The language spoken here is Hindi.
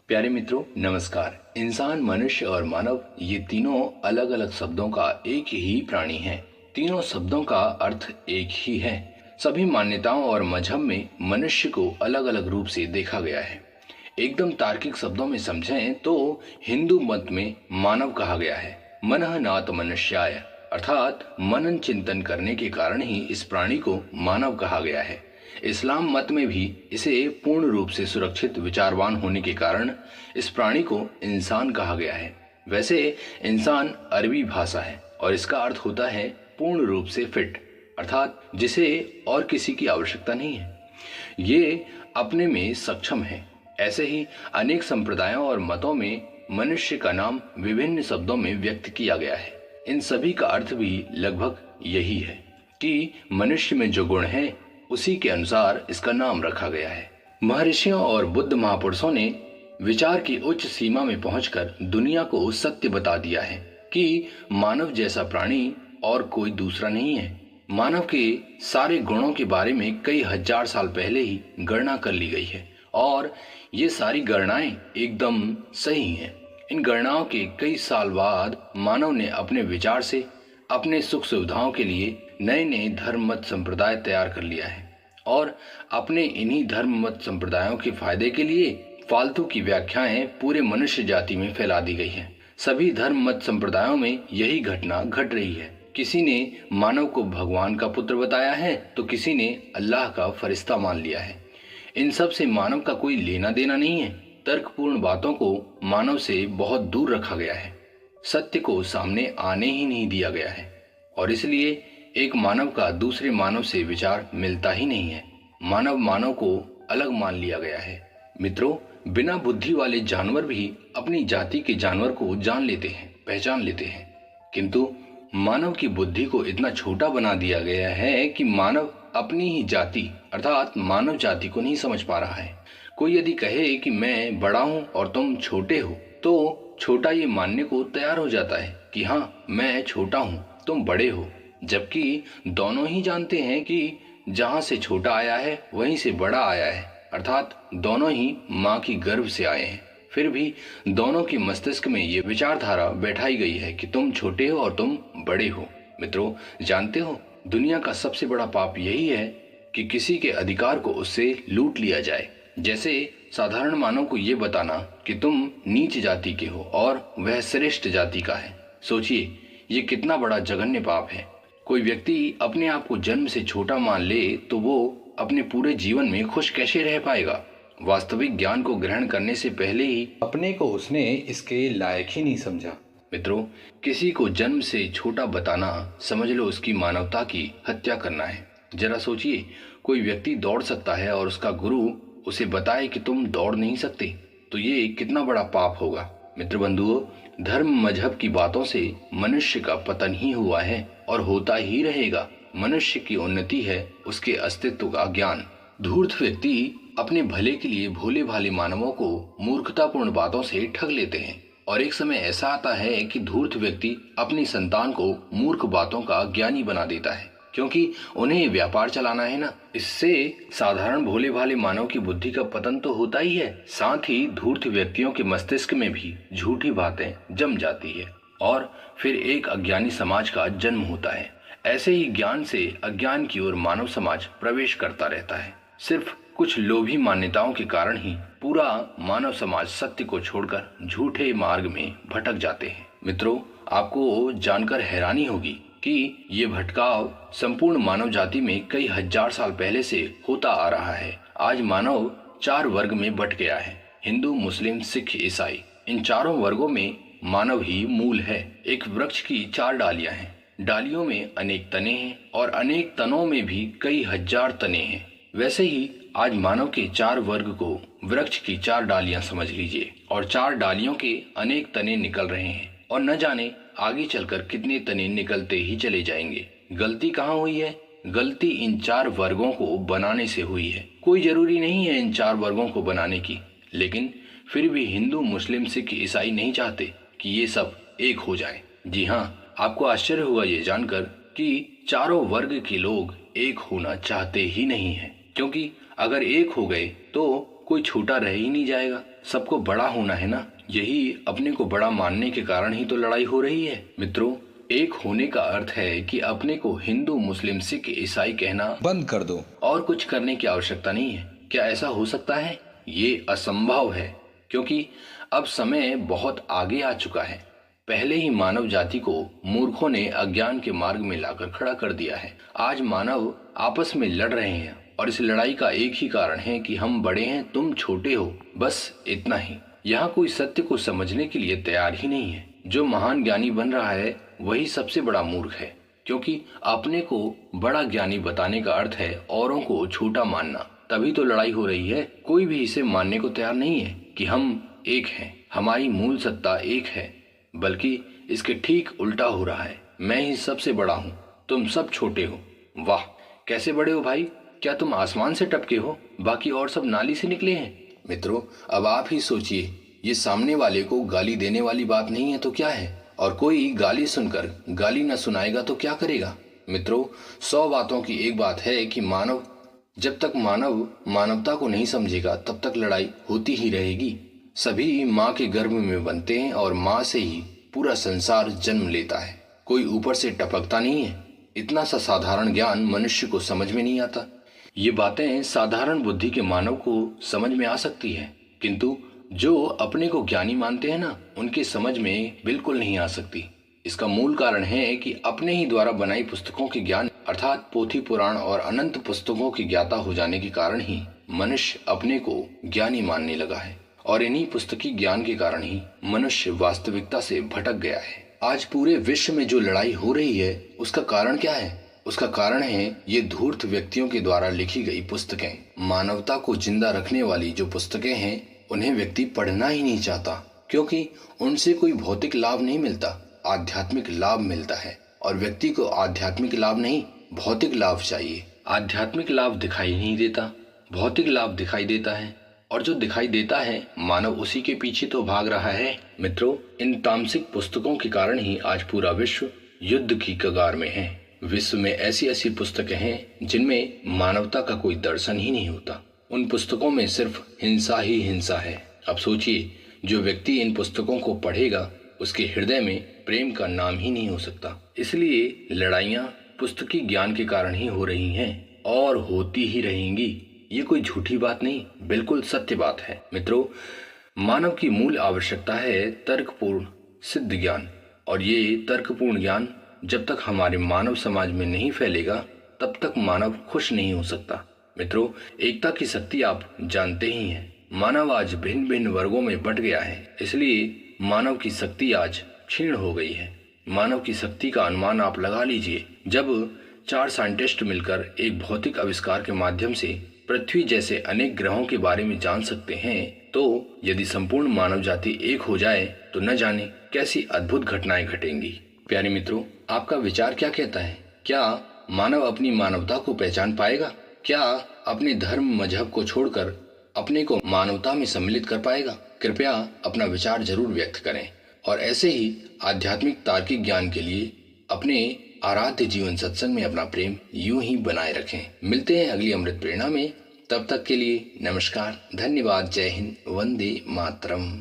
प्यारे मित्रों, नमस्कार। इंसान, मनुष्य और मानव, ये तीनों अलग अलग शब्दों का एक ही प्राणी है। तीनों शब्दों का अर्थ एक ही है। सभी मान्यताओं और मजहब में मनुष्य को अलग अलग रूप से देखा गया है। एकदम तार्किक शब्दों में समझें तो हिंदू मत में मानव कहा गया है, मनः नाथ मनुष्याय, अर्थात मनन चिंतन करने के कारण ही इस प्राणी को मानव कहा गया है। इस्लाम मत में भी इसे पूर्ण रूप से सुरक्षित विचारवान होने के कारण इस प्राणी को इंसान कहा गया है। वैसे इंसान अरबी भाषा है और इसका अर्थ होता है पूर्ण रूप से फिट, अर्थात जिसे और किसी की आवश्यकता नहीं है, ये अपने में सक्षम है। ऐसे ही अनेक संप्रदायों और मतों में मनुष्य का नाम विभिन्न शब्दों में व्यक्त किया गया है। इन सभी का अर्थ भी लगभग यही है कि मनुष्य में जो गुण है उसी के अनुसार इसका नाम रखा गया है। महर्षियों और बुद्ध महापुरुषों ने विचार की उच्च सीमा में पहुंचकर दुनिया को सत्य बता दिया है कि मानव जैसा प्राणी और कोई दूसरा नहीं है। मानव के सारे गुणों के बारे में कई हजार साल पहले ही गणना कर ली गई है और ये सारी गणनाएं एकदम सही हैं। इन गणनाओं के कई साल बाद मानव ने अपने विचार से अपने सुख सुविधाओं के लिए नए नए धर्म मत संप्रदाय तैयार कर लिया है और अपने इन्हीं धर्म मत संप्रदायों के फायदे के लिए फालतू की व्याख्याएं पूरे मनुष्य जाति में फैला दी गई हैं। सभी धर्म मत संप्रदायों में यही घटना घट रही है। किसी ने मानव को भगवान का पुत्र बताया है तो किसी ने अल्लाह का फरिश्ता मान लिया है। इन सब से मानव का कोई लेना देना नहीं है। तर्कपूर्ण बातों को मानव से बहुत दूर रखा गया है। सत्य को सामने आने ही नहीं दिया गया है और इसलिए एक मानव का दूसरे मानव से विचार मिलता ही नहीं है। मानव मानव को अलग मान लिया गया है। मित्रों, बिना बुद्धि वाले जानवर भी अपनी जाति के जानवर को जान लेते हैं, पहचान लेते हैं, किंतु मानव की बुद्धि को इतना छोटा बना दिया गया है कि मानव अपनी ही जाति अर्थात मानव जाति को नहीं समझ पा रहा है। कोई यदि कहे कि मैं बड़ा हूं और तुम छोटे हो तो छोटा ये मानने को तैयार हो जाता है कि हाँ, मैं छोटा हूं, तुम बड़े हो, जबकि दोनों ही जानते हैं कि जहां से छोटा आया है वहीं से बड़ा आया है, अर्थात दोनों ही माँ की गर्भ से आए हैं। फिर भी दोनों के मस्तिष्क में ये विचारधारा बैठाई गई है कि तुम छोटे हो और तुम बड़े हो। मित्रों, जानते हो दुनिया का सबसे बड़ा पाप यही है कि किसी के अधिकार को उससे लूट लिया जाए। जैसे साधारण मानव को ये बताना कि तुम नीच जाति के हो और वह श्रेष्ठ जाति का है। सोचिए, ये कितना बड़ा जघन्य पाप है। कोई व्यक्ति अपने आप को जन्म से छोटा मान ले तो वो अपने पूरे जीवन में खुश कैसे रह पाएगा। वास्तविक ज्ञान को ग्रहण करने से पहले ही अपने को उसने इसके लायक ही नहीं समझा। मित्रों, किसी को जन्म से छोटा बताना समझ लो उसकी मानवता की हत्या करना है। जरा सोचिए, कोई व्यक्ति दौड़ सकता है और उसका गुरु उसे बताए कि तुम दौड़ नहीं सकते, तो ये कितना बड़ा पाप होगा। मित्र बंधुओं, धर्म मजहब की बातों से मनुष्य का पतन ही हुआ है और होता ही रहेगा। मनुष्य की उन्नति है उसके अस्तित्व का ज्ञान। धूर्त व्यक्ति अपने भले के लिए भोले भाले मानवों को मूर्खतापूर्ण बातों से ठग लेते हैं और एक समय ऐसा आता है कि धूर्त व्यक्ति अपनी संतान को मूर्ख बातों का ज्ञानी बना देता है, क्योंकि उन्हें व्यापार चलाना है ना। इससे साधारण भोले भाले मानव की बुद्धि का पतन तो होता ही है, साथ ही धूर्त व्यक्तियों के मस्तिष्क में भी झूठी बातें जम जाती है और फिर एक अज्ञानी समाज का जन्म होता है। ऐसे ही ज्ञान से अज्ञान की ओर मानव समाज प्रवेश करता रहता है। सिर्फ कुछ लोभी मान्यताओं के कारण ही पूरा मानव समाज सत्य को छोड़कर झूठे मार्ग में भटक जाते हैं। मित्रों, आपको जानकर हैरानी होगी कि ये भटकाव संपूर्ण मानव जाति में कई हजार साल पहले से होता आ रहा है। आज मानव 4 वर्ग में बट गया है, हिंदू, मुस्लिम, सिख, ईसाई। इन चारों वर्गों में मानव ही मूल है। एक वृक्ष की 4 डालियां हैं, डालियों में अनेक तने हैं और अनेक तनों में भी कई हजार तने हैं। वैसे ही आज मानव के 4 वर्ग को वृक्ष की 4 डालियां समझ लीजिए और 4 डालियों के अनेक तने निकल रहे हैं और न जाने आगे चलकर कितने तने निकलते ही चले जाएंगे। गलती कहाँ हुई है? गलती इन 4 वर्गों को बनाने से हुई है। कोई जरूरी नहीं है इन 4 वर्गों को बनाने की, लेकिन फिर भी हिंदू, मुस्लिम, सिख, ईसाई नहीं चाहते कि ये सब एक हो जाए। जी हाँ, आपको आश्चर्य होगा ये जानकर कि चारों वर्ग के लोग एक होना चाहते ही नहीं है, क्योंकि अगर एक हो गए तो कोई छोटा रह ही नहीं जाएगा, सबको बड़ा होना है ना। यही अपने को बड़ा मानने के कारण ही तो लड़ाई हो रही है। मित्रों, एक होने का अर्थ है कि अपने को हिंदू, मुस्लिम, सिख, ईसाई कहना बंद कर दो और कुछ करने की आवश्यकता नहीं है। क्या ऐसा हो सकता है? ये असंभव है, क्योंकि अब समय बहुत आगे आ चुका है। पहले ही मानव जाति को मूर्खों ने अज्ञान के मार्ग में लाकर खड़ा कर दिया है। आज मानव आपस में लड़ रहे हैं और इस लड़ाई का एक ही कारण है कि हम बड़े हैं, तुम छोटे हो, बस इतना ही। यहाँ कोई सत्य को समझने के लिए तैयार ही नहीं है। जो महान ज्ञानी बन रहा है वही सबसे बड़ा मूर्ख है, क्योंकि अपने को बड़ा ज्ञानी बताने का अर्थ है औरों को छोटा मानना। तभी तो लड़ाई हो रही है। कोई भी इसे मानने को तैयार नहीं है कि हम एक हैं, हमारी मूल सत्ता एक है, बल्कि इसके ठीक उल्टा हो रहा है। मैं ही सबसे बड़ा हूँ, तुम सब छोटे हो। वाह, कैसे बड़े हो भाई? क्या तुम आसमान से टपके हो? बाकी और सब नाली से निकले हैं? मित्रों, अब आप ही सोचिए, ये सामने वाले को गाली देने वाली बात नहीं है तो क्या है? और कोई गाली सुनकर गाली न सुनाएगा तो क्या करेगा? मित्रों, 100 बातों की एक बात है कि जब तक मानव मानवता को नहीं समझेगा तब तक लड़ाई होती ही रहेगी। सभी माँ के गर्भ में बनते हैं और माँ से ही पूरा संसार जन्म लेता है। कोई ऊपर से टपकता नहीं है। इतना सा साधारण ज्ञान मनुष्य को समझ में नहीं आता। ये बातें साधारण बुद्धि के मानव को समझ में आ सकती है, किंतु जो अपने को ज्ञानी मानते हैं ना, उनके समझ में बिल्कुल नहीं आ सकती। इसका मूल कारण है कि अपने ही द्वारा बनाई पुस्तकों के ज्ञान अर्थात पोथी पुराण और अनंत पुस्तकों की ज्ञाता हो जाने के कारण ही मनुष्य अपने को ज्ञानी मानने लगा है, और इन्हीं पुस्तकी ज्ञान के कारण ही मनुष्य वास्तविकता से भटक गया है। आज पूरे विश्व में जो लड़ाई हो रही है उसका कारण क्या है? उसका कारण है ये धूर्त व्यक्तियों के द्वारा लिखी गई पुस्तकें। मानवता को जिंदा रखने वाली जो पुस्तकें हैं उन्हें व्यक्ति पढ़ना ही नहीं चाहता, क्योंकि उनसे कोई भौतिक लाभ नहीं मिलता, आध्यात्मिक लाभ मिलता है। और व्यक्ति को आध्यात्मिक लाभ नहीं, भौतिक लाभ चाहिए। आध्यात्मिक लाभ दिखाई नहीं देता, भौतिक लाभ दिखाई देता है, और जो दिखाई देता है मानव उसी के पीछे तो भाग रहा है। मित्रों, इन तामसिक पुस्तकों के कारण ही आज पूरा विश्व युद्ध की कगार में है। विश्व में ऐसी ऐसी पुस्तकें हैं जिनमें मानवता का कोई दर्शन ही नहीं होता। उन पुस्तकों में सिर्फ हिंसा ही हिंसा है। अब सोचिए, जो व्यक्ति इन पुस्तकों को पढ़ेगा उसके हृदय में प्रेम का नाम ही नहीं हो सकता। इसलिए लड़ाइयाँ पुस्तकी ज्ञान के कारण ही हो रही हैं और होती ही रहेंगी। ये कोई झूठी बात नहीं, बिल्कुल सत्य बात है। मित्रों, मानव की मूल आवश्यकता है तर्कपूर्ण सिद्ध ज्ञान, और ये तर्कपूर्ण ज्ञान जब तक हमारे मानव समाज में नहीं फैलेगा तब तक मानव खुश नहीं हो सकता। मित्रों, एकता की शक्ति आप जानते ही हैं। मानव आज भिन्न भिन्न वर्गों में बंट गया है, इसलिए मानव की शक्ति आज क्षीण हो गई है। मानव की शक्ति का अनुमान आप लगा लीजिए। जब 4 साइंटिस्ट मिलकर एक भौतिक आविष्कार के माध्यम से पृथ्वी जैसे अनेक ग्रहों के बारे में जान सकते हैं, तो यदि संपूर्ण मानव जाति एक हो जाए तो न जाने कैसी अद्भुत घटनाएं घटेंगी। प्यारे मित्रों, आपका विचार क्या कहता है? क्या मानव अपनी मानवता को पहचान पाएगा? क्या अपने धर्म मजहब को छोड़कर अपने को मानवता में सम्मिलित कर पाएगा? कृपया अपना विचार जरूर व्यक्त करें, और ऐसे ही आध्यात्मिक तार्किक ज्ञान के लिए अपने आराध्य जीवन सत्संग में अपना प्रेम यूं ही बनाए रखें। मिलते हैं अगली अमृत प्रेरणा में। तब तक के लिए नमस्कार, धन्यवाद, जय हिंद, वंदे मातरम।